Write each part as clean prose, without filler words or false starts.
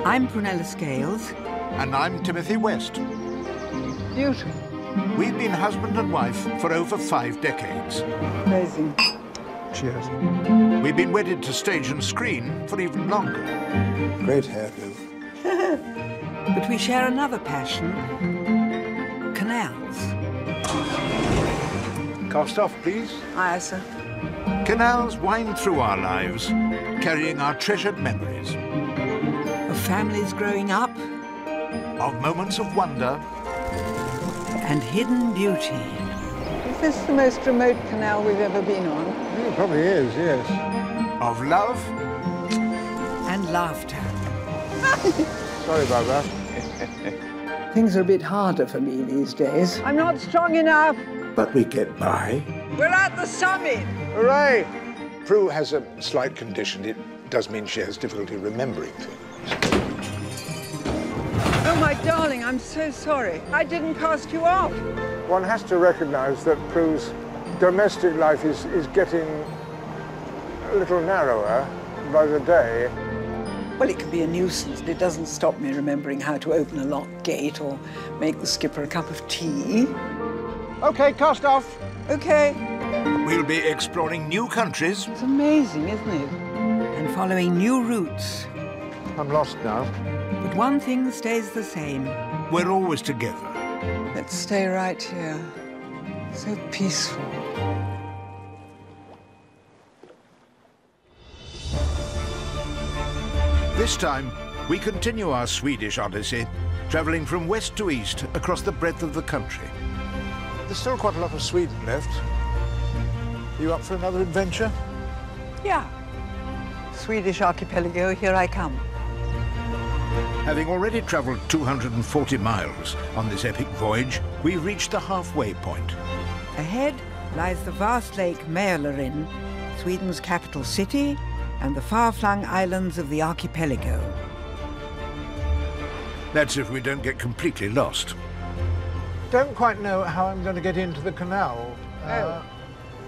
I'm Prunella Scales. And I'm Timothy West. Beautiful. We've been husband and wife for over 5 decades. Amazing. Cheers. We've been wedded to stage and screen for even longer. Great hairdo. But we share another passion, canals. Cast off, please. Aye, sir. Canals wind through our lives, carrying our treasured memories. Of families growing up. Of moments of wonder. And hidden beauty. Is this the most remote canal we've ever been on? I think it probably is, yes. Of love. And laughter. Sorry about that. Things are a bit harder for me these days. I'm not strong enough. But we get by. We're at the summit. Hooray! Prue has a slight condition. It does mean she has difficulty remembering things. Oh, my darling, I'm so sorry. I didn't cast you off. One has to recognize that Prue's domestic life is getting a little narrower by the day. Well, it can be a nuisance. It doesn't stop me remembering how to open a locked gate or make the skipper a cup of tea. OK, cast off. OK. We'll be exploring new countries. It's amazing, isn't it? And following new routes. I'm lost now. But one thing stays the same. We're always together. Let's stay right here. So peaceful. This time, we continue our Swedish odyssey, travelling from west to east across the breadth of the country. There's still quite a lot of Sweden left. You up for another adventure? Yeah. Swedish archipelago, here I come. Having already travelled 240 miles on this epic voyage, we've reached the halfway point. Ahead lies the vast lake Mälaren, Sweden's capital city, and the far-flung islands of the archipelago. That's if we don't get completely lost. Don't quite know how I'm going to get into the canal.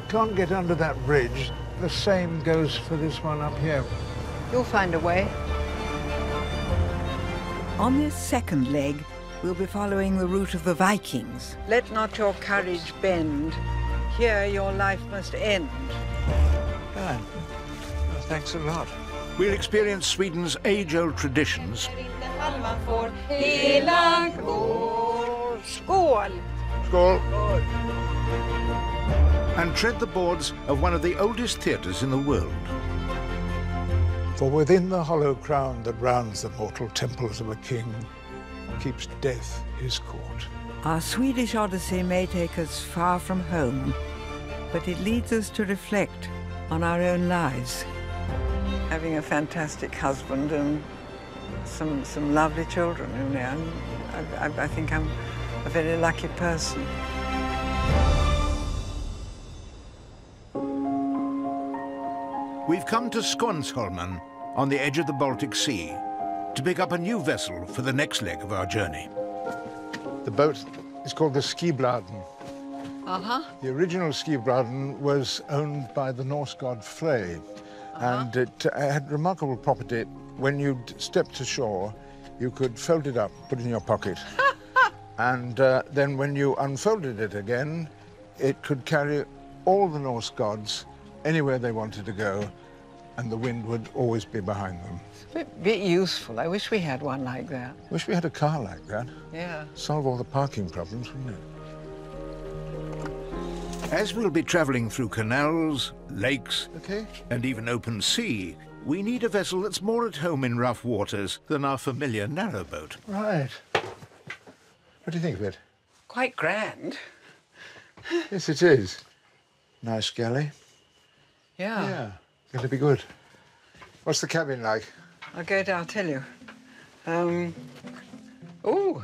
Can't get under that bridge. The same goes for this one up here. You'll find a way. On this second leg, we'll be following the route of the Vikings. Let not your courage bend. Here your life must end. Fine. Well, thanks a lot. We'll experience Sweden's age-old traditions. Skål! Skål. And tread the boards of one of the oldest theatres in the world. For within the hollow crown that rounds the mortal temples of a king keeps death his court. Our Swedish odyssey may take us far from home, but it leads us to reflect on our own lives. Having a fantastic husband and some lovely children, you know, I think I'm a very lucky person. We've come to Skånsholmen, on the edge of the Baltic Sea, to pick up a new vessel for the next leg of our journey. The boat is called the Skibladen. The original Skibladen was owned by the Norse god Frey, and it had remarkable property. When you stepped ashore, you could fold it up, put it in your pocket, and then when you unfolded it again, it could carry all the Norse gods anywhere they wanted to go, and the wind would always be behind them. It's a bit useful. I wish we had one like that. Wish we had a car like that. Yeah. Solve all the parking problems, wouldn't it? As we'll be travelling through canals, lakes, Okay. and even open sea, we need a vessel that's more at home in rough waters than our familiar narrowboat. Right. What do you think of it? Quite grand. Yes, it is. Nice galley. Yeah. Yeah, it'll be good. What's the cabin like? I'll tell you. Ooh.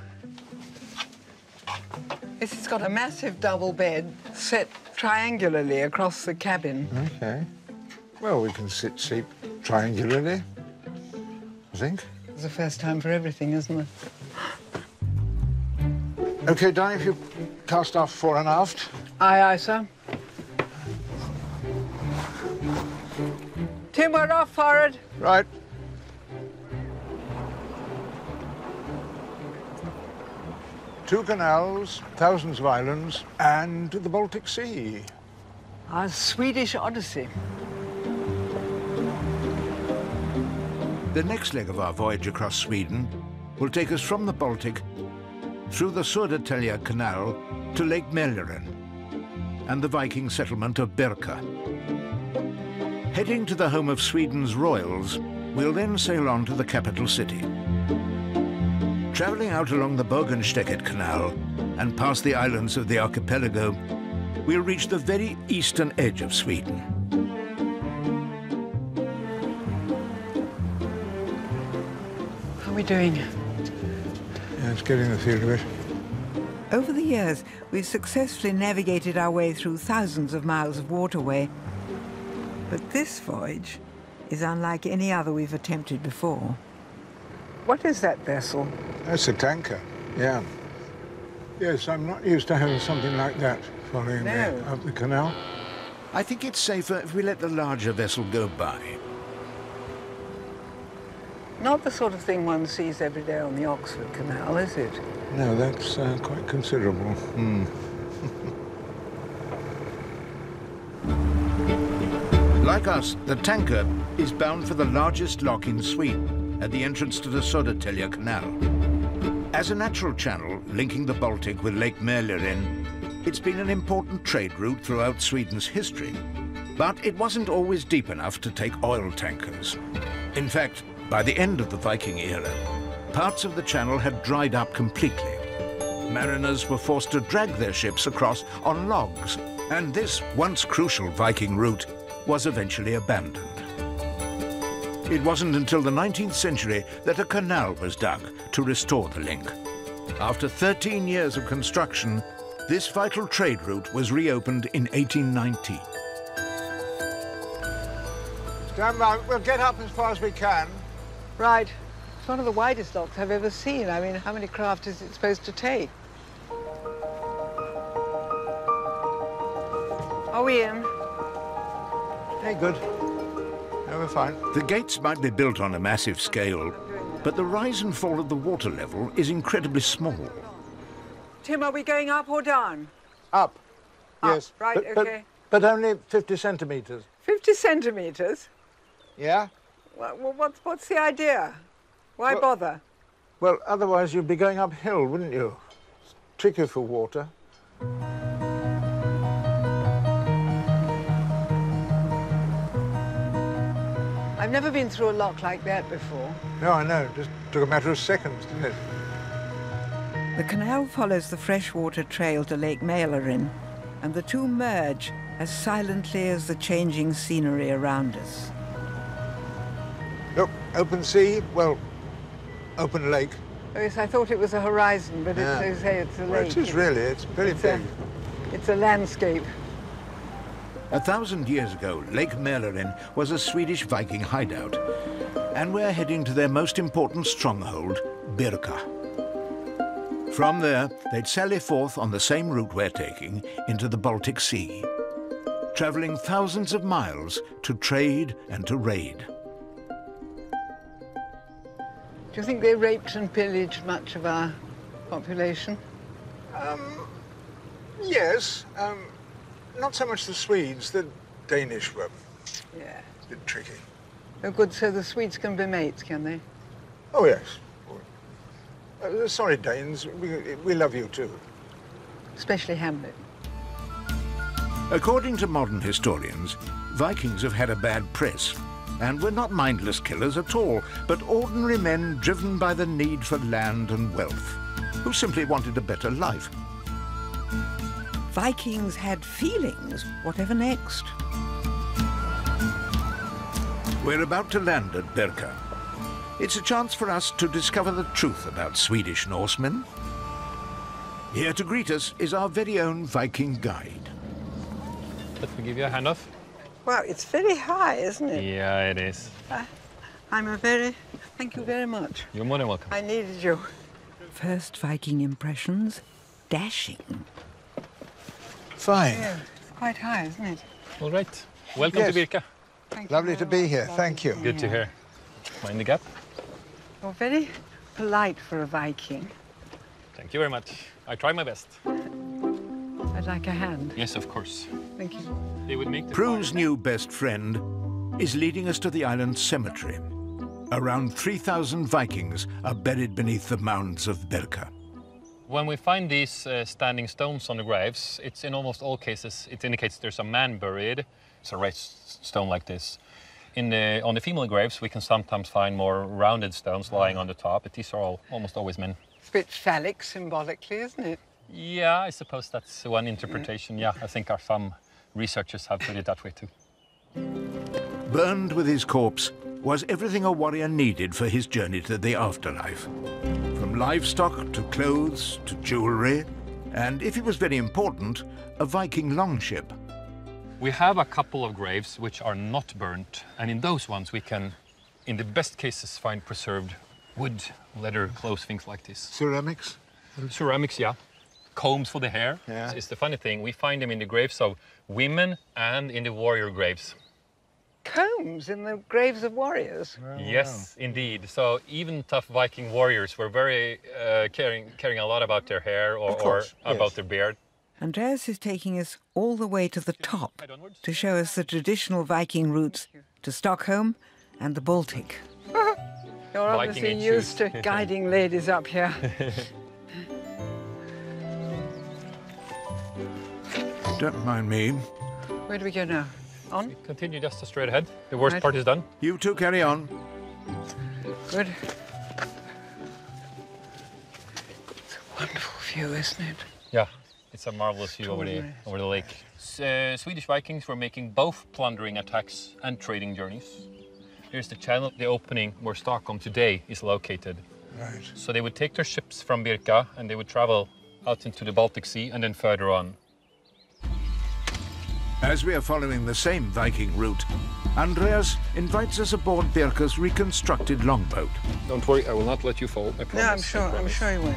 It's got a massive double bed set triangularly across the cabin. Okay. Well, we can sleep triangularly, I think. It's the first time for everything, isn't it? Okay, Danny, if you cast off fore and aft. Aye, aye, sir. Timber Start off forward. Right. Two canals, thousands of islands, and the Baltic Sea. Our Swedish Odyssey. The next leg of our voyage across Sweden will take us from the Baltic through the Södertälje Canal to Lake Mälaren and the Viking settlement of Birka. Heading to the home of Sweden's royals, we'll then sail on to the capital city. Travelling out along the Bogenstäcket Canal and past the islands of the archipelago, we'll reach the very eastern edge of Sweden. How are we doing? Yeah, it's getting the feel of it. Over the years, we've successfully navigated our way through thousands of miles of waterway. But this voyage is unlike any other we've attempted before. What is that vessel? That's a tanker, yeah. Yes, I'm not used to having something like that following me up the canal. I think it's safer if we let the larger vessel go by. Not the sort of thing one sees every day on the Oxford Canal, is it? No, that's quite considerable. Like us, the tanker is bound for the largest lock in Sweden at the entrance to the Södertälje Canal. As a natural channel linking the Baltic with Lake Mälaren, it's been an important trade route throughout Sweden's history. But it wasn't always deep enough to take oil tankers. In fact, by the end of the Viking era, parts of the channel had dried up completely. Mariners were forced to drag their ships across on logs, and this once crucial Viking route was eventually abandoned. It wasn't until the 19th century that a canal was dug to restore the link. After 13 years of construction, this vital trade route was reopened in 1819. Stand by. We'll get up as far as we can. Right. It's one of the widest locks I've ever seen. I mean, how many craft is it supposed to take? Are we in? Hey, good. No, we're fine. The gates might be built on a massive scale, but the rise and fall of the water level is incredibly small. Tim, are we going up or down? Up. Yes. Right, okay. But only 50 centimetres. 50 centimetres? Yeah? What's the idea? Why bother? Well, otherwise you'd be going uphill, wouldn't you? It's tricky for water. I've never been through a lock like that before. No, I know. It just took a matter of seconds, didn't it? The canal follows the freshwater trail to Lake Mälaren, and the two merge as silently as the changing scenery around us. Look, open sea, well, open lake. Oh, yes, I thought it was a horizon, but Yeah. it's, it's a lake. Well, it is really. It's very big. It's a landscape. 1,000 years ago, Lake Mälaren was a Swedish Viking hideout, and we're heading to their most important stronghold, Birka. From there, they'd sally forth on the same route we're taking into the Baltic Sea, travelling thousands of miles to trade and to raid. Do you think they raped and pillaged much of our population? Yes. Not so much the Swedes. The Danish were Yeah. a bit tricky. Oh, good, so the Swedes can be mates, can they? Oh, yes. Sorry, Danes. We love you, too. Especially Hamlet. According to modern historians, Vikings have had a bad press, and were not mindless killers at all, but ordinary men driven by the need for land and wealth, who simply wanted a better life. Vikings had feelings. Whatever next? We're about to land at Birka. It's a chance for us to discover the truth about Swedish Norsemen. Here to greet us is our very own Viking guide. Let me give you a handoff. Wow, it's very high, isn't it? Yeah, it is. Thank you very much. You're more than welcome. I needed you. First Viking impressions, dashing. Fine. Yeah, it's quite high, isn't it? All right. Welcome to Birka. Lovely to be here. Thank you. Good to hear. Mind the gap? You're very polite for a Viking. Thank you very much. I try my best. I'd like a hand. Yes, of course. Thank you. They would make the Prue's new best friend is leading us to the island's cemetery. Around 3,000 Vikings are buried beneath the mounds of Birka. When we find these standing stones on the graves, it's in almost all cases, it indicates there's a man buried. It's a raised stone like this. On the female graves, we can sometimes find more rounded stones lying on the top, but these are almost always men. It's a bit phallic symbolically, isn't it? Yeah, I suppose that's one interpretation. Yeah, I think some researchers have put it that way too. Burned with his corpse was everything a warrior needed for his journey to the afterlife. From livestock to clothes to jewelry, and if it was very important, a Viking longship. We have a couple of graves which are not burnt, and in those ones we can, in the best cases, find preserved wood, leather, clothes, things like this. Ceramics? Ceramics, yeah. Combs for the hair. Yeah. It's the funny thing, we find them in the graves of women and in the warrior graves. Combs in the graves of warriors? Oh, Yes, indeed. So even tough Viking warriors were very caring a lot about their hair or about their beard. Andreas is taking us all the way to the top to show us the traditional Viking routes to Stockholm and the Baltic. You're obviously used to guiding ladies up here. Don't mind me. Where do we go now? On? Continue just straight ahead. The worst part is done. You two carry on. Good. It's a wonderful view, isn't it? Yeah, it's a marvelous view over the lake. Swedish Vikings were making both plundering attacks and trading journeys. Here's the channel, the opening where Stockholm today is located. Right. So they would take their ships from Birka and they would travel out into the Baltic Sea and then further on. As we are following the same Viking route, Andreas invites us aboard Birka's reconstructed longboat. Don't worry, I will not let you fall, I promise. No, I'm sure you won't.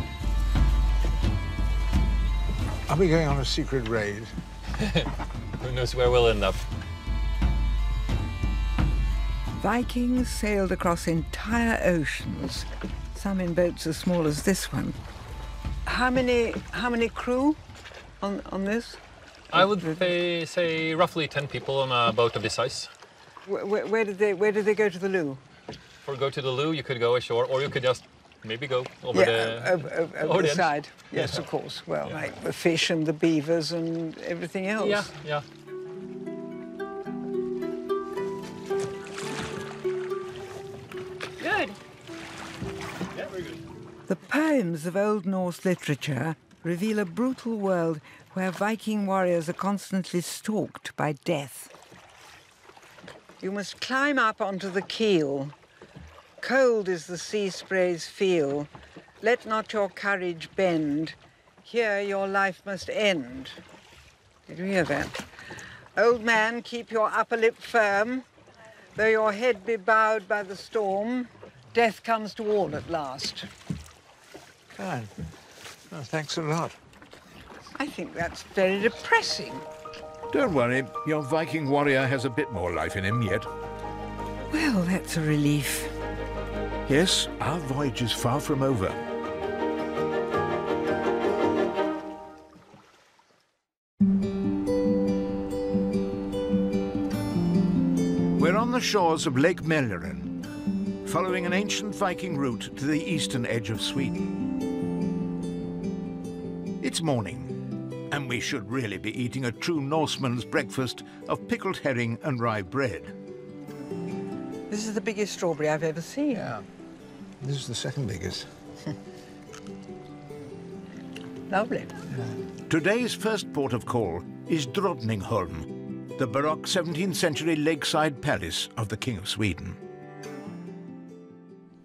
Are we going on a secret raid? Who knows where we'll end up. Vikings sailed across entire oceans, some in boats as small as this one. How many crew on this? I would say roughly 10 people on a boat of this size. Where did they go to the loo? For go to the loo, you could go ashore, or you could just maybe go over over the end. side. Yes, of course. Well, like the fish and the beavers and everything else. Yeah. Good. Yeah, very good. The poems of Old Norse literature reveal a brutal world where Viking warriors are constantly stalked by death. You must climb up onto the keel. Cold is the sea spray's feel. Let not your courage bend. Here your life must end. Did you hear that? Old man, keep your upper lip firm. Though your head be bowed by the storm, death comes to all at last. Fine. Well, thanks a lot. I think that's very depressing. Don't worry, your Viking warrior has a bit more life in him yet. Well, that's a relief. Yes, our voyage is far from over. We're on the shores of Lake Mälaren, following an ancient Viking route to the eastern edge of Sweden. It's morning, and we should really be eating a true Norseman's breakfast of pickled herring and rye bread. This is the biggest strawberry I've ever seen. Yeah. This is the second biggest. Lovely. Today's first port of call is Drottningholm, the Baroque 17th century lakeside palace of the King of Sweden.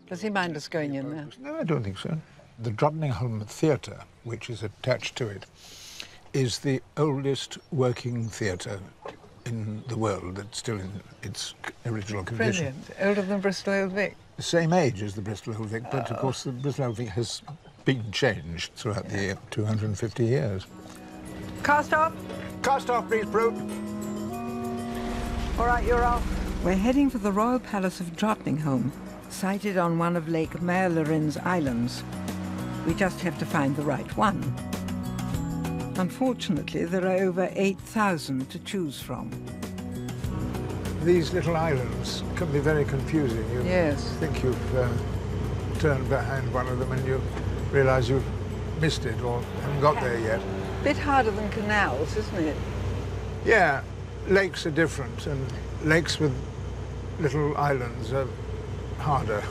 Does he mind us going in there? No, I don't think so. The Drottningholm Theatre, which is attached to it, is the oldest working theatre in the world that's still in its original condition. Brilliant. Older than Bristol Old Vic. The same age as the Bristol Old Vic, but of course the Bristol Old Vic has been changed throughout the 250 years. Cast off. Cast off, please, Prue. All right, you're off. We're heading for the Royal Palace of Drottningholm, sited on one of Lake Mälerin's islands. We just have to find the right one. Unfortunately, there are over 8,000 to choose from. These little islands can be very confusing. You think you've turned behind one of them and you realise you've missed it or haven't got there yet. Bit harder than canals, isn't it? Yeah, lakes are different, and lakes with little islands are harder.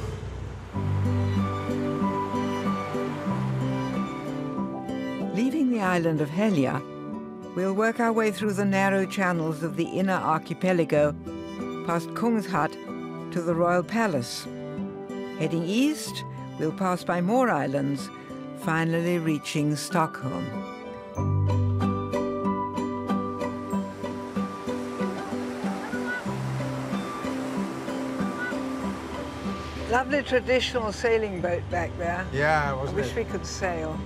Leaving the island of Helja, we'll work our way through the narrow channels of the inner archipelago, past Kungshatt to the Royal Palace. Heading east, we'll pass by more islands, finally reaching Stockholm. Lovely traditional sailing boat back there. Yeah, wasn't it? I wish we could sail.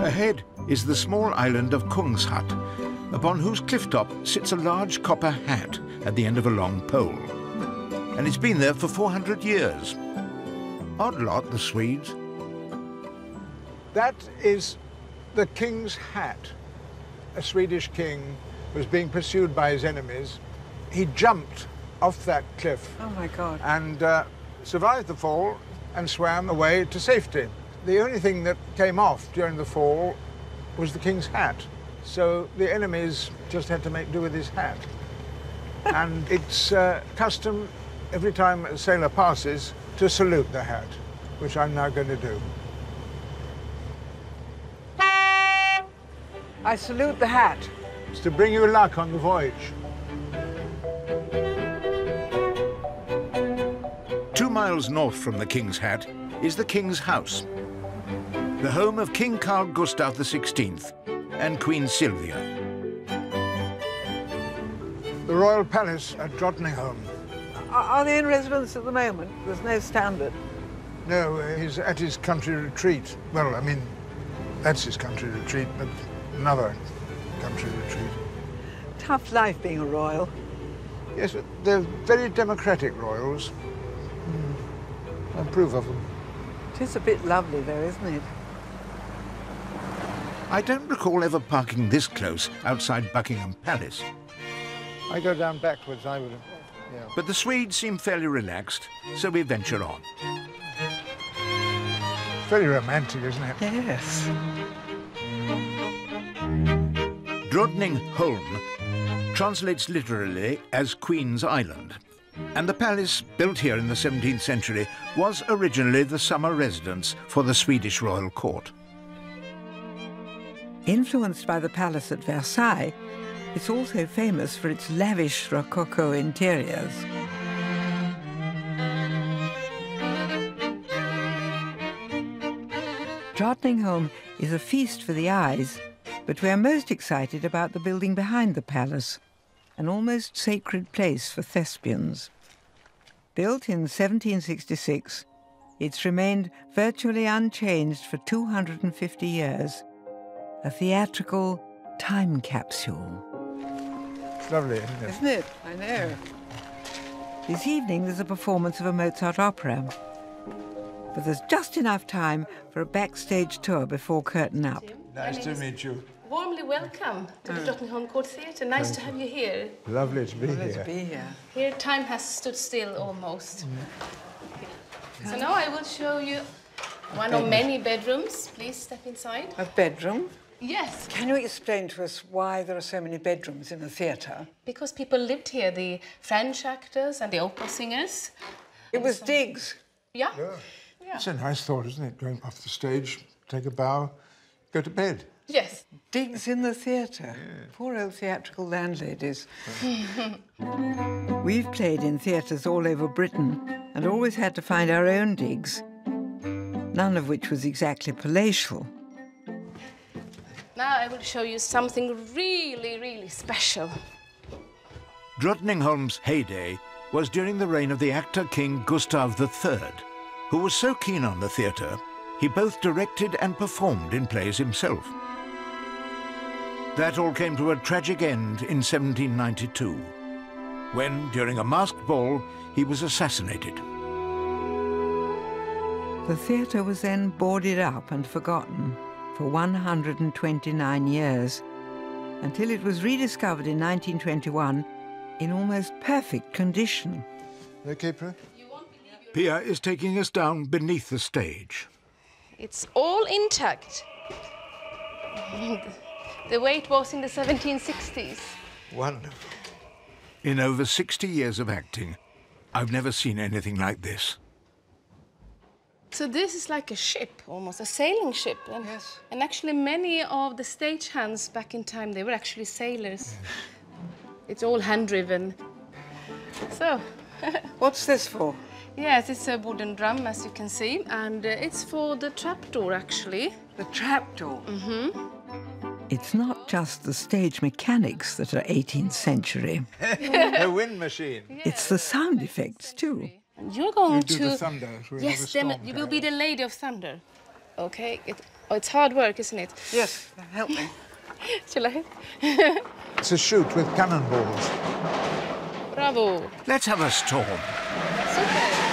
Ahead is the small island of Kungshatt, upon whose cliff top sits a large copper hat at the end of a long pole. And it's been there for 400 years. Odd lot, the Swedes. That is the king's hat. A Swedish king was being pursued by his enemies. He jumped off that cliff. Oh my God. And survived the fall and swam away to safety. The only thing that came off during the fall was the king's hat. So the enemies just had to make do with his hat. And it's custom every time a sailor passes to salute the hat, which I'm now going to do. I salute the hat. It's to bring you luck on the voyage. 2 miles north from the King's Hat is the King's House, the home of King Carl Gustaf XVI and Queen Sylvia. The Royal Palace at Drottningholm. Are they in residence at the moment? There's no standard. No, he's at his country retreat. Well, I mean, that's his country retreat, but another country retreat. Tough life being a royal. Yes, but they're very democratic royals. I approve of them. It is a bit lovely though, isn't it? I don't recall ever parking this close outside Buckingham Palace. I go down backwards, I would have. Yeah. But the Swedes seem fairly relaxed, so we venture on. Very romantic, isn't it? Yes. Drottningholm translates literally as Queen's Island, and the palace, built here in the 17th century, was originally the summer residence for the Swedish royal court. Influenced by the palace at Versailles, it's also famous for its lavish Rococo interiors. Drottningholm is a feast for the eyes, but we are most excited about the building behind the palace, an almost sacred place for thespians. Built in 1766, it's remained virtually unchanged for 250 years, a theatrical time capsule. It's lovely, isn't it? Isn't it? I know. This evening there's a performance of a Mozart opera, but there's just enough time for a backstage tour before curtain up. Nice to meet you. Warmly welcome to the Drottningholm Court Theatre. Nice to have you here. Lovely to be Lovely here. to be here. Here time has stood still almost. So now I will show you one of many bedrooms. Please step inside. A bedroom? Yes. Can you explain to us why there are so many bedrooms in a theatre? Because people lived here, the French actors and the opera singers. It was digs. Yeah. It's a nice thought, isn't it? Going off the stage, take a bow, go to bed. Yes. Digs in the theatre. Poor old theatrical landladies. We've played in theatres all over Britain and always had to find our own digs, none of which was exactly palatial. Now I will show you something really, really special. Drottningholm's heyday was during the reign of the actor King Gustav III, who was so keen on the theatre, he both directed and performed in plays himself. That all came to a tragic end in 1792, when, during a masked ball, he was assassinated. The theatre was then boarded up and forgotten for 129 years, until it was rediscovered in 1921 in almost perfect condition. Okay, Prue? Pia is taking us down beneath the stage. It's all intact. The way it was in the 1760s. Wonderful. In over 60 years of acting, I've never seen anything like this. So this is like a ship, almost a sailing ship. And, Yes. And actually many of the stagehands back in time, they were actually sailors. Yes. It's all hand-driven. So, What's this for? yes, it's a wooden drum, as you can see, and it's for the trapdoor, actually. The trapdoor. It's not just the stage mechanics that are 18th century. A wind machine. It's the sound effects, too. And you're going You do to... the thunder. So we have a Yes, storm you will be going. the Lady of Thunder. Okay? It's hard work, isn't it? Yes, help me. Shall I? It's a shoot with cannonballs. Bravo. Let's have a storm. Super.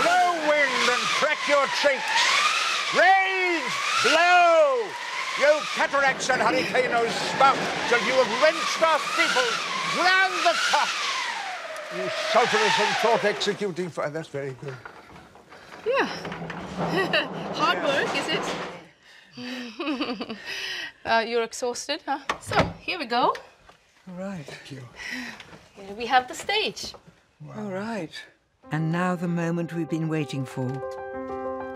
Blow wind and crack your cheeks. Rage, blow! You cataracts and hurricanes spout till you have wrenched our steeples round the top. You sulphurous and thought-executing fire. That's very good. Yeah. Hard work, is it? You're exhausted, huh? So, here we go. All right. Here we have the stage. All right. And now the moment we've been waiting for.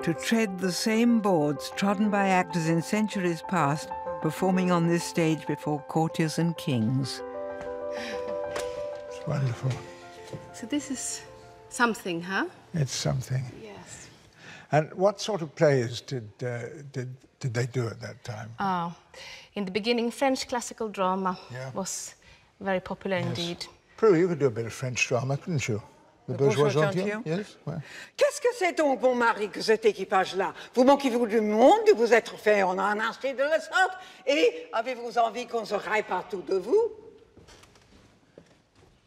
To tread the same boards trodden by actors in centuries past, performing on this stage before courtiers and kings. It's wonderful. So this is something, huh? It's something. Yes. And what sort of plays did they do at that time? In the beginning, French classical drama Yeah. was very popular indeed. Prue, you could do a bit of French drama, couldn't you? The bourgeois gentilhomme? Yes. Well. Qu'est-ce que c'est donc, mon mari, que cet équipage-là? Vous manquez-vous du monde de vous être fait en un acheté de la sorte? Et avez-vous envie qu'on se raille partout de vous?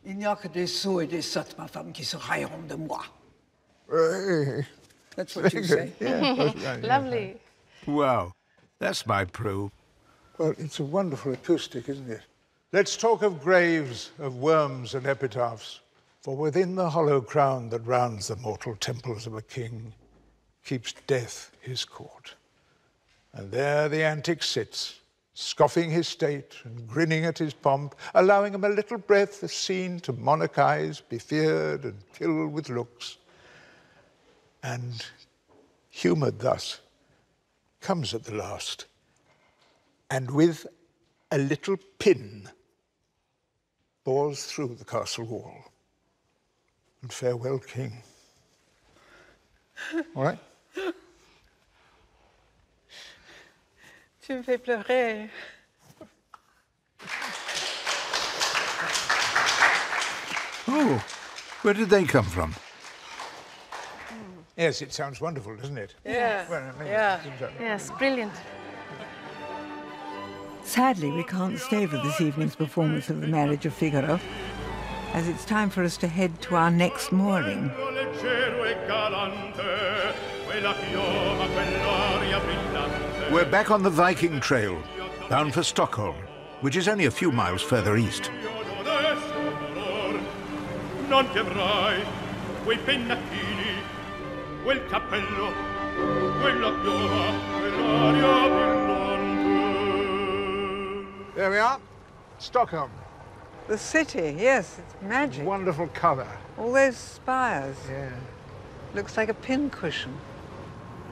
Il n'y a que des sots et des sottes, ma femme, qui se railleront de moi. That's what you say. Yeah, that's right, yeah. Lovely. Wow, that's my Prue. Well, it's a wonderful acoustic, isn't it? Let's talk of graves, of worms and epitaphs. For within the hollow crown that rounds the mortal temples of a king keeps death his court. And there the antic sits, scoffing his state and grinning at his pomp, allowing him a little breath of scene to monarchize, be feared and kill with looks. And humoured thus, comes at the last, and with a little pin bores through the castle wall. And farewell, King. All right? Tu me fais pleurer. Oh, where did they come from? Yes, it sounds wonderful, doesn't it? Yeah. Well, I mean, Yeah. it seems like- Yes, brilliant. Sadly, we can't stay for this evening's performance of The Marriage of Figaro, as it's time for us to head to our next mooring. We're back on the Viking Trail, bound for Stockholm, which is only a few miles further east. Non ti avrai quei pennacchini, quel cappello, quella piova, quell'aria brillante. There we are, Stockholm. The city, yes, it's magic. Wonderful colour. All those spires. Yeah. Looks like a pincushion.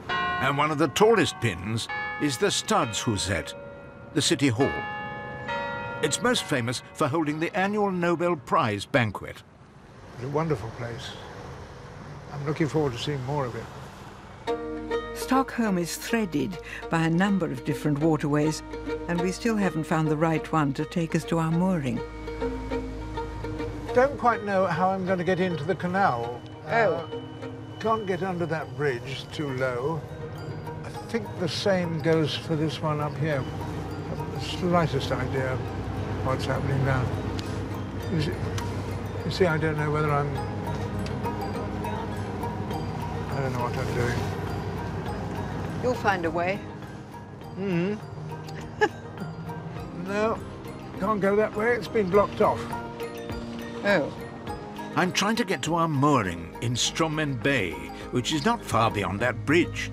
And one of the tallest pins is the Stadshuset, the city hall. It's most famous for holding the annual Nobel Prize banquet. It's a wonderful place. I'm looking forward to seeing more of it. Stockholm is threaded by a number of different waterways, and we still haven't found the right one to take us to our mooring. Don't quite know how I'm going to get into the canal. Can't get under that bridge, it's too low. think the same goes for this one up here. The slightest idea of what's happening now. You see, I don't know whether I don't know what I'm doing. You'll find a way. No, can't go that way. It's been blocked off. Oh. I'm trying to get to our mooring in Strommen Bay, which is not far beyond that bridge.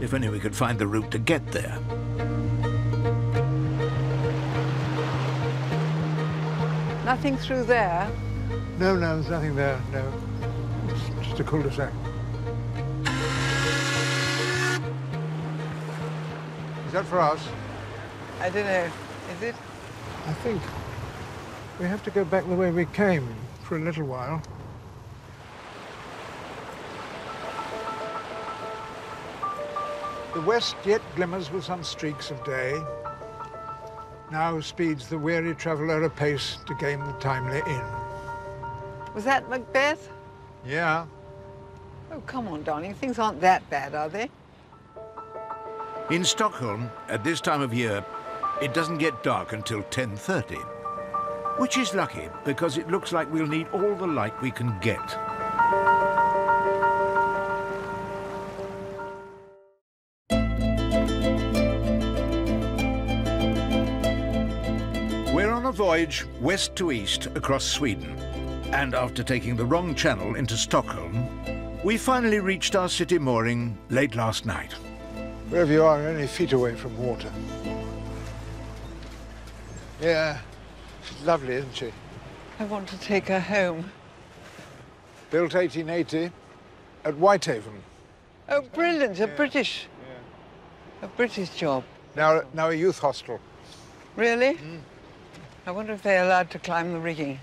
If only we could find the route to get there. Nothing through there? No, there's nothing there, no. It's just a cul-de-sac. Is that for us? I don't know. Is it? I think we have to go back the way we came for a little while. The west yet glimmers with some streaks of day. Now speeds the weary traveller apace to gain the timely inn. Was that Macbeth? Yeah. Oh, come on, darling. Things aren't that bad, are they? In Stockholm, at this time of year, it doesn't get dark until 10:30, which is lucky because it looks like we'll need all the light we can get. We're on a voyage west to east across Sweden, and after taking the wrong channel into Stockholm, we finally reached our city mooring late last night. Wherever you are, only feet away from water. Yeah, she's lovely, isn't she? I want to take her home. Built 1880 at Whitehaven. Oh, brilliant. A British job. Now a youth hostel. Really? I wonder if they're allowed to climb the rigging.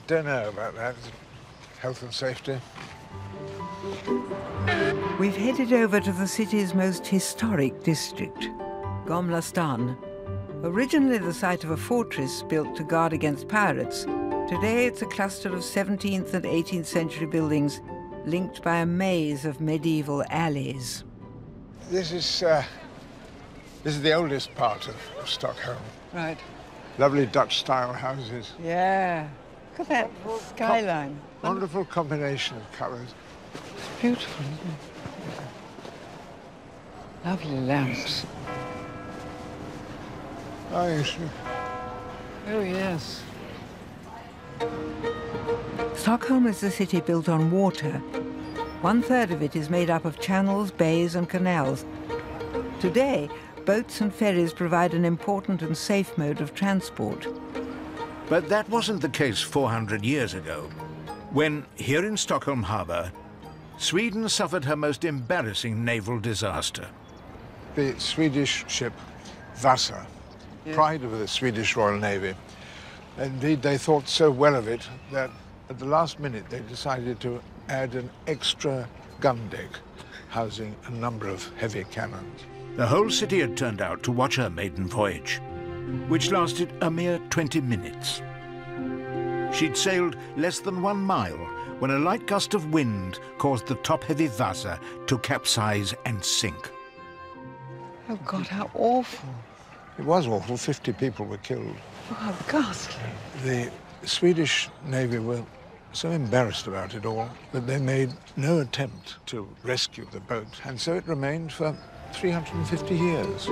Don't know about that. Health and safety. We've headed over to the city's most historic district, Gamla stan. Originally the site of a fortress built to guard against pirates, today it's a cluster of 17th and 18th century buildings linked by a maze of medieval alleys. This is the oldest part of Stockholm. Right. Lovely Dutch-style houses. Yeah. Look at that skyline. Wonderful combination of colours. It's beautiful, isn't it? Lovely lamps. Oh, yes. Oh, yes. Stockholm is a city built on water. 1/3 of it is made up of channels, bays and canals. Today, boats and ferries provide an important and safe mode of transport. But that wasn't the case 400 years ago, when, here in Stockholm harbour, Sweden suffered her most embarrassing naval disaster. The Swedish ship Vasa, pride of the Swedish Royal Navy. Indeed, they thought so well of it that at the last minute they decided to add an extra gun deck housing a number of heavy cannons. The whole city had turned out to watch her maiden voyage, which lasted a mere 20 minutes. She'd sailed less than 1 mile when a light gust of wind caused the top-heavy Vasa to capsize and sink. Oh, God, how awful. It was awful. 50 people were killed. Oh, how ghastly. The Swedish Navy were so embarrassed about it all that they made no attempt to rescue the boat, and so it remained for 350 years.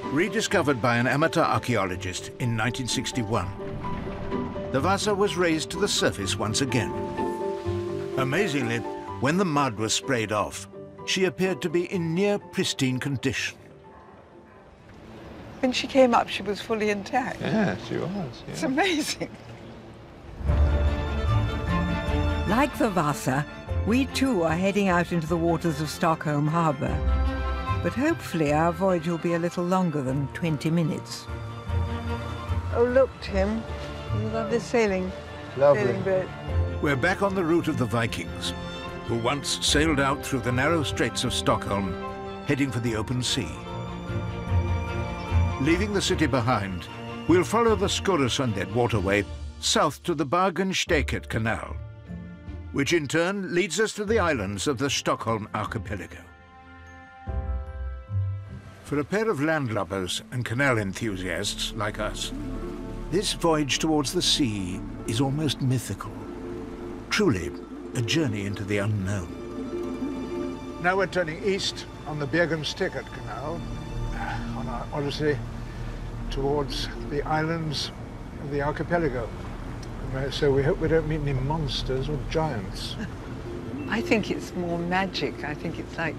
Rediscovered by an amateur archaeologist in 1961, the Vasa was raised to the surface once again. Amazingly, when the mud was sprayed off, she appeared to be in near pristine condition. When she came up, she was fully intact. Yeah, she was. Yeah. It's amazing. Like the Vasa, we too are heading out into the waters of Stockholm harbour. But hopefully our voyage will be a little longer than 20 minutes. Oh, look, Tim. You love this sailing boat. We're back on the route of the Vikings, who once sailed out through the narrow straits of Stockholm, heading for the open sea. Leaving the city behind, we'll follow the Skurresundet waterway south to the Bergensteket Canal, which in turn leads us to the islands of the Stockholm archipelago. For a pair of landlubbers and canal enthusiasts like us, this voyage towards the sea is almost mythical. Truly, a journey into the unknown. Now we're turning east on the Bergen-Sticket Canal on our odyssey towards the islands of the archipelago. So we hope we don't meet any monsters or giants. I think it's more magic. I think it's like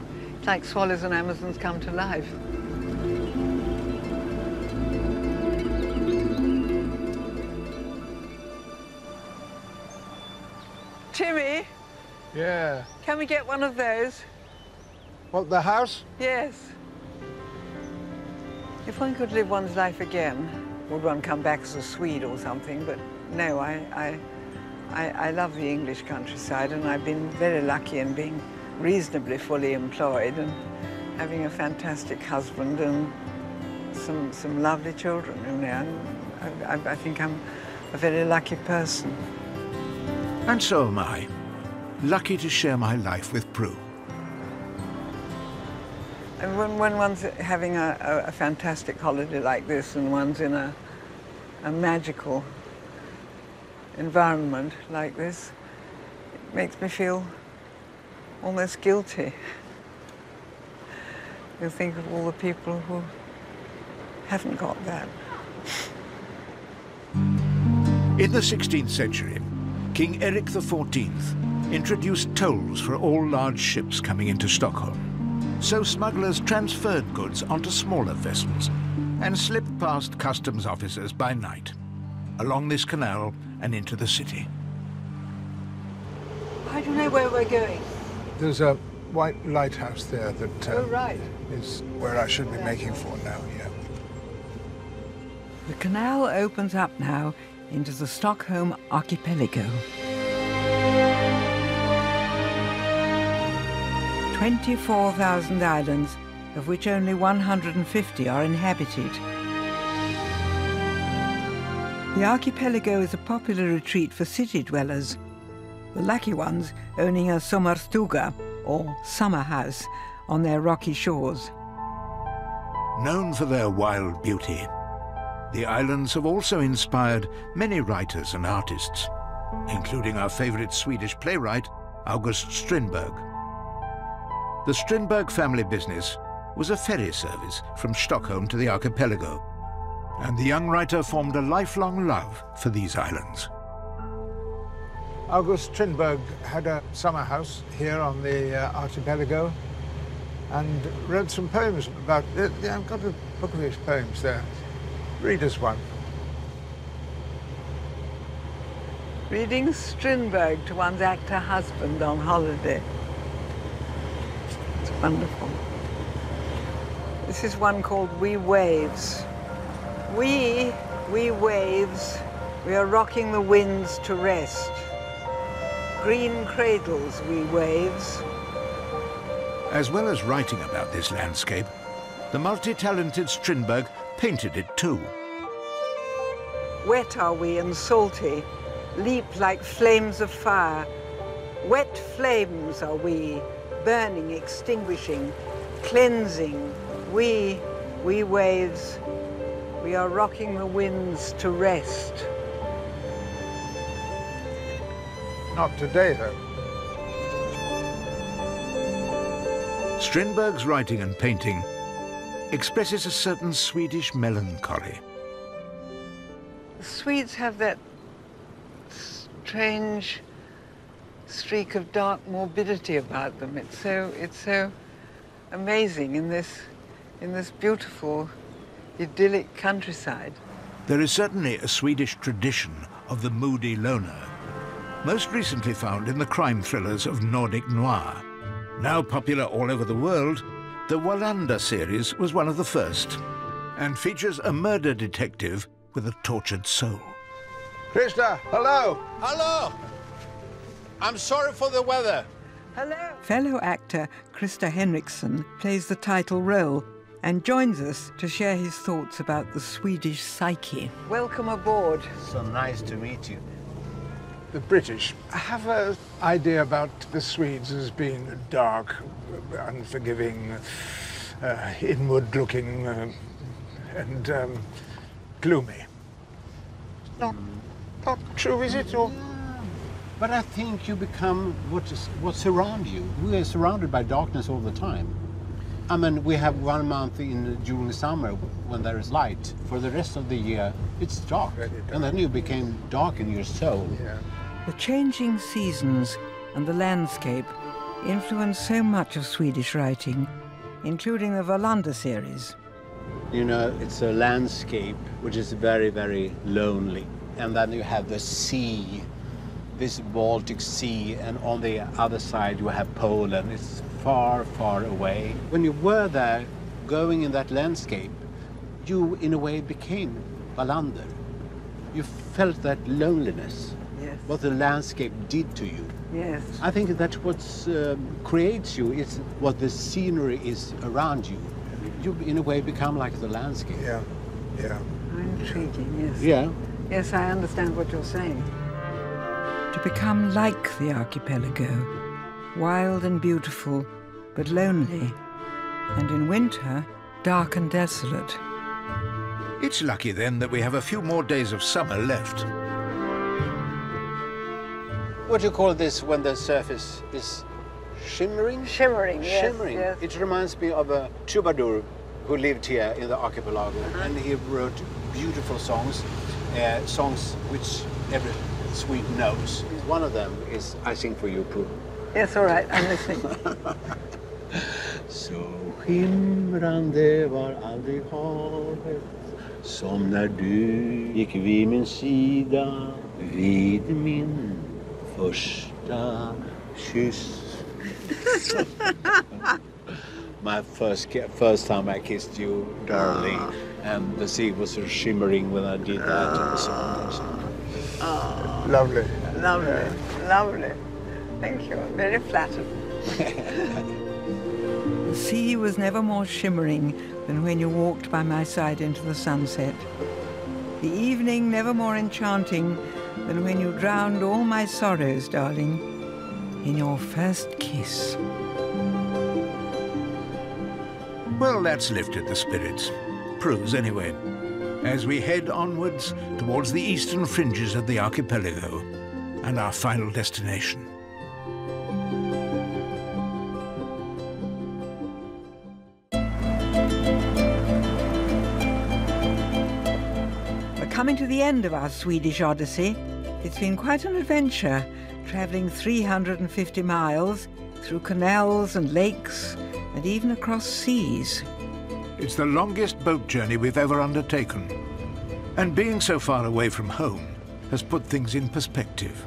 swallows and Amazons come to life. Timmy? Yeah. Can we get one of those? What, the house? Yes. If one could live one's life again, would one come back as a Swede or something? But no, I love the English countryside, and I've been very lucky in being reasonably fully employed and having a fantastic husband and some lovely children, you know. And I think I'm a very lucky person. And so am I, lucky to share my life with Prue. And when one's having a fantastic holiday like this and one's in a magical environment like this, it makes me feel almost guilty. You think of all the people who haven't got that. In the 16th century, King Erik XIV introduced tolls for all large ships coming into Stockholm. So smugglers transferred goods onto smaller vessels and slipped past customs officers by night, along this canal and into the city. I don't know where we're going. There's a white lighthouse there that Oh, right. is where I should be making for now, yeah. The canal opens up now into the Stockholm archipelago. 24,000 islands, of which only 150 are inhabited. The archipelago is a popular retreat for city dwellers, the lucky ones owning a sommarstuga, or summer house, on their rocky shores. Known for their wild beauty, the islands have also inspired many writers and artists, including our favorite Swedish playwright, August Strindberg. The Strindberg family business was a ferry service from Stockholm to the archipelago, and the young writer formed a lifelong love for these islands. August Strindberg had a summer house here on the archipelago and wrote some poems about it. Yeah, I've got a book of his poems there. Read us one. Reading Strindberg to one's actor husband on holiday. It's wonderful. This is one called We Waves. We waves, we are rocking the winds to rest. Green cradles, we waves. As well as writing about this landscape, the multi-talented Strindberg painted it too. Wet are we and salty, leap like flames of fire. Wet flames are we, burning, extinguishing, cleansing. We waves, we are rocking the winds to rest. Not today, though. Strindberg's writing and painting expresses a certain Swedish melancholy. The Swedes have that strange streak of dark morbidity about them. It's so amazing in this beautiful, idyllic countryside. There is certainly a Swedish tradition of the moody loner, most recently found in the crime thrillers of Nordic noir. Now popular all over the world, the Wallander series was one of the first, and features a murder detective with a tortured soul. Krista, hello! Hello! I'm sorry for the weather. Hello. Fellow actor Krista Henriksson plays the title role and joins us to share his thoughts about the Swedish psyche. Welcome aboard. So nice to meet you. The British have an idea about the Swedes as being dark, unforgiving, inward-looking and gloomy. Not true, is it? Or? But I think you become what's around you. We are surrounded by darkness all the time. I mean, we have 1 month during summer when there is light. For the rest of the year, it's dark. And then you became dark in your soul. Yeah. The changing seasons and the landscape influence so much of Swedish writing, including the Wallander series. You know, it's a landscape which is very, very lonely. And then you have the sea, this Baltic Sea, and on the other side you have Poland. It's far, far away. When you were there, going in that landscape, you in a way became Wallander. You felt that loneliness, Yes. what the landscape did to you. Yes. I think that's what creates you. It's what the scenery is around you. You in a way become like the landscape. Yeah, yeah. Intriguing, yes. Yeah. Yes, I understand what you're saying. To become like the archipelago, wild and beautiful, but lonely, and in winter, dark and desolate. It's lucky then that we have a few more days of summer left. What do you call this when the surface is shimmering? Shimmering, yes. Shimmering. Yes. It reminds me of a troubadour who lived here in the archipelago, and he wrote beautiful songs, songs which every Swede knows. One of them is I Sing for You, Prue. Yes, all right, I'm listening. Så skimrande var aldrig havet, som när du gick vid min sida, vid min första kyss. My first time I kissed you, darling, and the sea was shimmering when I did that. Lovely. Lovely, lovely. Thank you, I'm very flattered. The sea was never more shimmering than when you walked by my side into the sunset. The evening never more enchanting than when you drowned all my sorrows, darling, in your first kiss. Well, that's lifted the spirits. Prue's anyway. As we head onwards towards the eastern fringes of the archipelago and our final destination. We're coming to the end of our Swedish odyssey. It's been quite an adventure, travelling 350 miles through canals and lakes and even across seas. It's the longest boat journey we've ever undertaken. And being so far away from home has put things in perspective.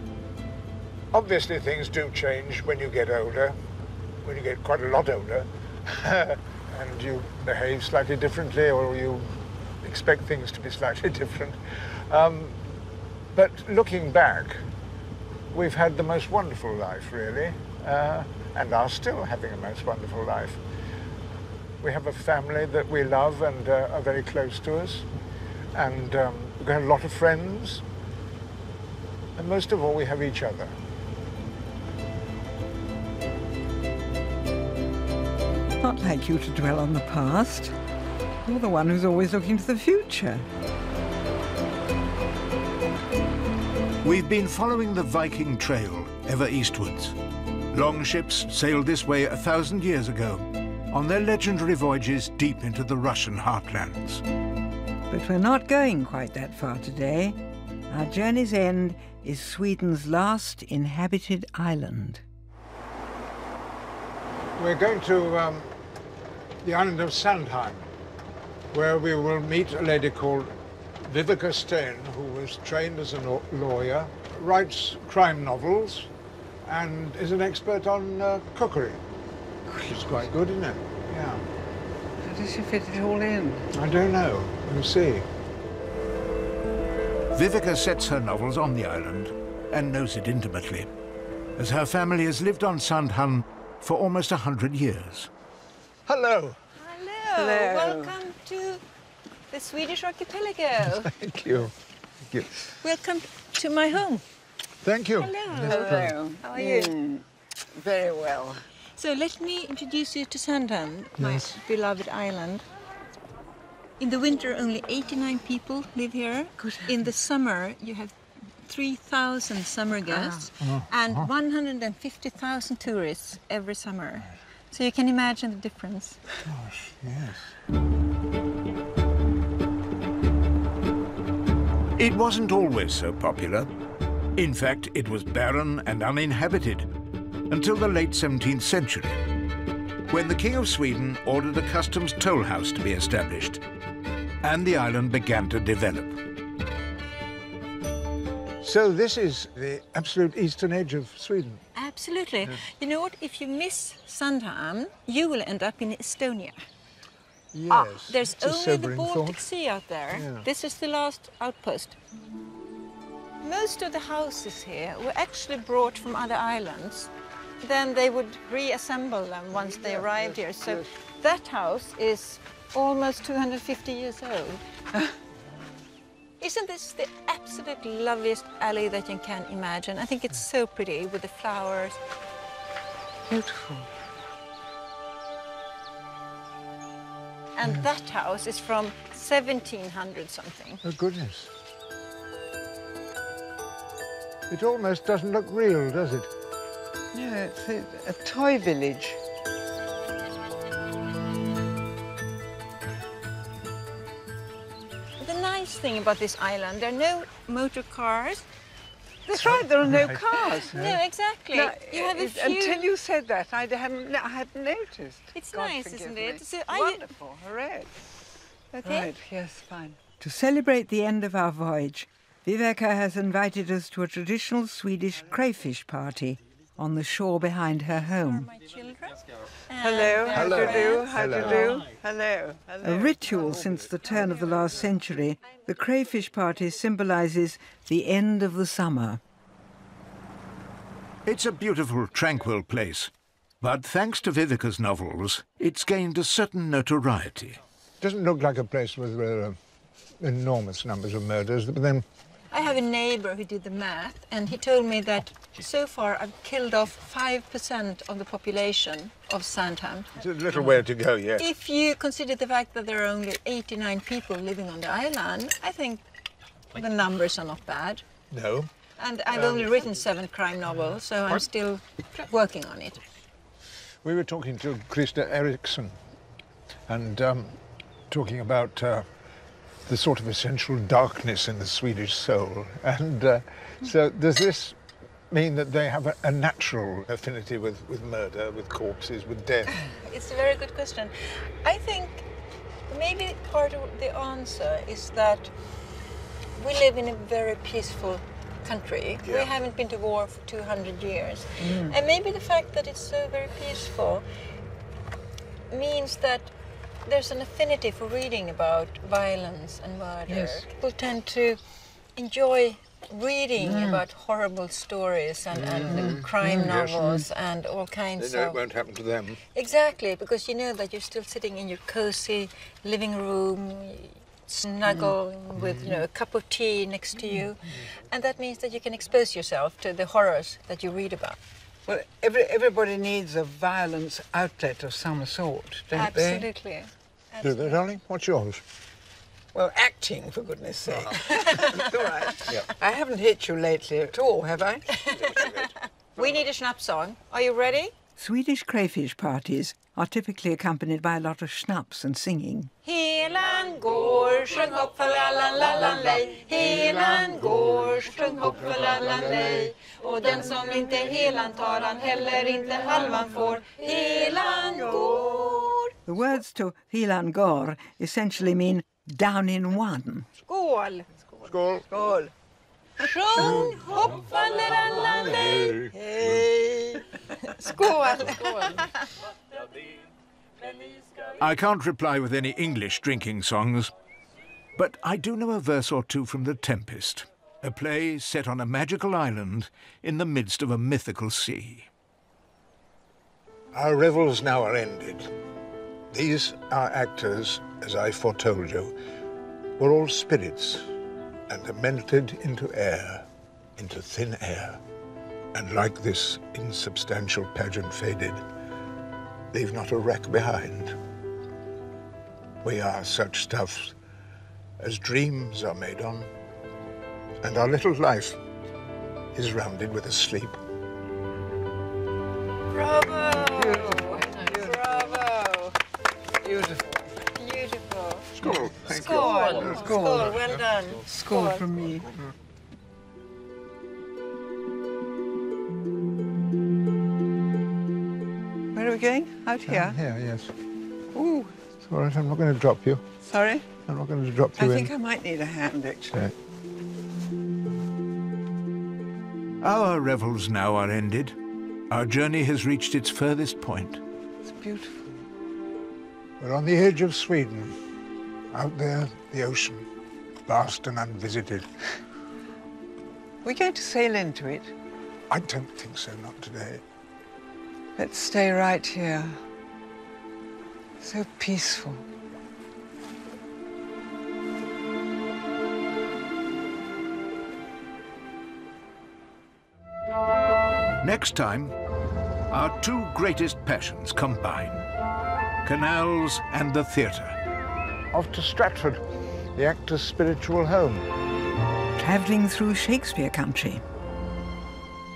Obviously, things do change when you get older, when you get quite a lot older, and you behave slightly differently, or you expect things to be slightly different. But looking back, we've had the most wonderful life, really, and are still having a most wonderful life. We have a family that we love and are very close to us, and we've got a lot of friends, and most of all, we have each other. Not like you to dwell on the past. You're the one who's always looking to the future. We've been following the Viking trail ever eastwards. Long ships sailed this way 1,000 years ago on their legendary voyages deep into the Russian heartlands. But we're not going quite that far today. Our journey's end is Sweden's last inhabited island. We're going to the island of Sandheim, where we will meet a lady called Vivica Stein, who was trained as a lawyer, writes crime novels, and is an expert on cookery. Which is quite good, isn't it? Yeah. How does she fit it all in? I don't know. We'll see. Vivica sets her novels on the island and knows it intimately, as her family has lived on Sandhamn for almost 100 years. Hello. Hello. Welcome to the Swedish archipelago. Thank you. Thank you. Welcome to my home. Thank you. Hello. Hello. How are you? Very well. So let me introduce you to Sandhamn, my beloved island. In the winter, only 89 people live here. In the summer, you have 3,000 summer guests and 150,000 tourists every summer. So you can imagine the difference. Gosh, yes. It wasn't always so popular. In fact, it was barren and uninhabited until the late 17th century, when the King of Sweden ordered a customs toll house to be established, and the island began to develop. So this is the absolute eastern edge of Sweden. Absolutely. You know what? If you miss Sandhamn, you will end up in Estonia. Yes. There's it's a only the sobering Baltic thought. Sea out there. Yeah. This is the last outpost. Most of the houses here were actually brought from other islands. Then they would reassemble them once they arrived here. So that house is almost 250 years old. Isn't this the absolute loveliest alley that you can imagine? I think it's so pretty with the flowers. Beautiful. And that house is from 1700 something. Oh, goodness. It almost doesn't look real, does it? No, it's a toy village. The nice thing about this island, there are no motor cars. That's right, there are no cars. No, exactly. No, you have a few... Until you said that, I hadn't noticed. It's God nice, forgive isn't me. it? So Wonderful, hooray. Okay. Right, yes, fine. To celebrate the end of our voyage, Viveka has invited us to a traditional Swedish crayfish party on the shore behind her home. My children. Hello, how do you do? How do you do? Hello, hello. A ritual since the turn of the last century, the crayfish party symbolises the end of the summer. It's a beautiful, tranquil place, but thanks to Viveka's novels, it's gained a certain notoriety. Doesn't look like a place with enormous numbers of murders, but then... I have a neighbor who did the math, and he told me that so far I've killed off 5% of the population of Sandhamn. It's a little way to go, yes. If you consider the fact that there are only 89 people living on the island, I think the numbers are not bad. No. And I've only written 7 crime novels, so I'm still working on it. We were talking to Krista Eriksson and talking about the sort of essential darkness in the Swedish soul. And so does this mean that they have a natural affinity with murder, with corpses, with death? It's a very good question. I think maybe part of the answer is that we live in a very peaceful country. Yeah. We haven't been to war for 200 years. And maybe the fact that it's so very peaceful means that there's an affinity for reading about violence and murder. Yes. People tend to enjoy reading about horrible stories and crime novels and all kinds They know of... it won't happen to them. Exactly, because you know that you're still sitting in your cozy living room, snuggling with a cup of tea next to you, and that means that you can expose yourself to the horrors that you read about. Well, everybody needs a violence outlet of some sort, don't they? Absolutely. Do they, darling? What's yours? Well, acting, for goodness sake. All right. Yeah. I haven't hit you lately at all, have I? We need a schnapps song. Are you ready? Swedish crayfish parties are typically accompanied by a lot of schnapps and singing. Helan går, sjung hopp för lallan lallan lej. Helan går, sjung hopp för lallan lej. Och den som inte helan tar han heller inte halvan får. Helan går. The words to Hilan Gor essentially mean down in one. Skål! Skål. Skål. Sjung hopp för lallan lej. Hej. Skål! I can't reply with any English drinking songs, but I do know a verse or two from The Tempest, a play set on a magical island in the midst of a mythical sea. Our revels now are ended. These, our actors, as I foretold you, were all spirits and are melted into air, into thin air. And like this insubstantial pageant faded, leave not a wreck behind. We are such stuff as dreams are made on, and our little life is rounded with a sleep. Bravo! Beautiful. Bravo! Beautiful. Beautiful. Score. Thank Score. you. Score. Well done. Score from me. Where are we going? Out here? Here, yes. Ooh. It's all right, I'm not going to drop you. Sorry? I'm not going to drop you I in. think I might need a hand, actually. Okay. Our revels now are ended. Our journey has reached its furthest point. It's beautiful. We're on the edge of Sweden. Out there, the ocean, vast and unvisited. We're going to sail into it. I don't think so, not today. Let's stay right here. So peaceful. Next time, our two greatest passions combine. Canals and the theatre. Off to Stratford, the actor's spiritual home. Travelling through Shakespeare country.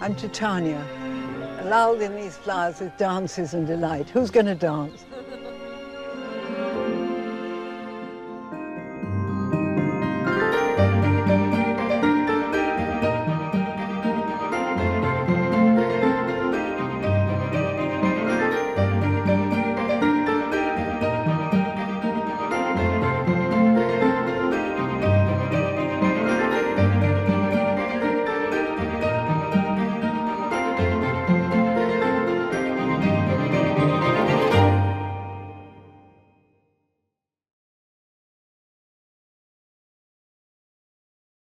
I'm Titania, lulled in these flowers with dances and delight. Who's going to dance?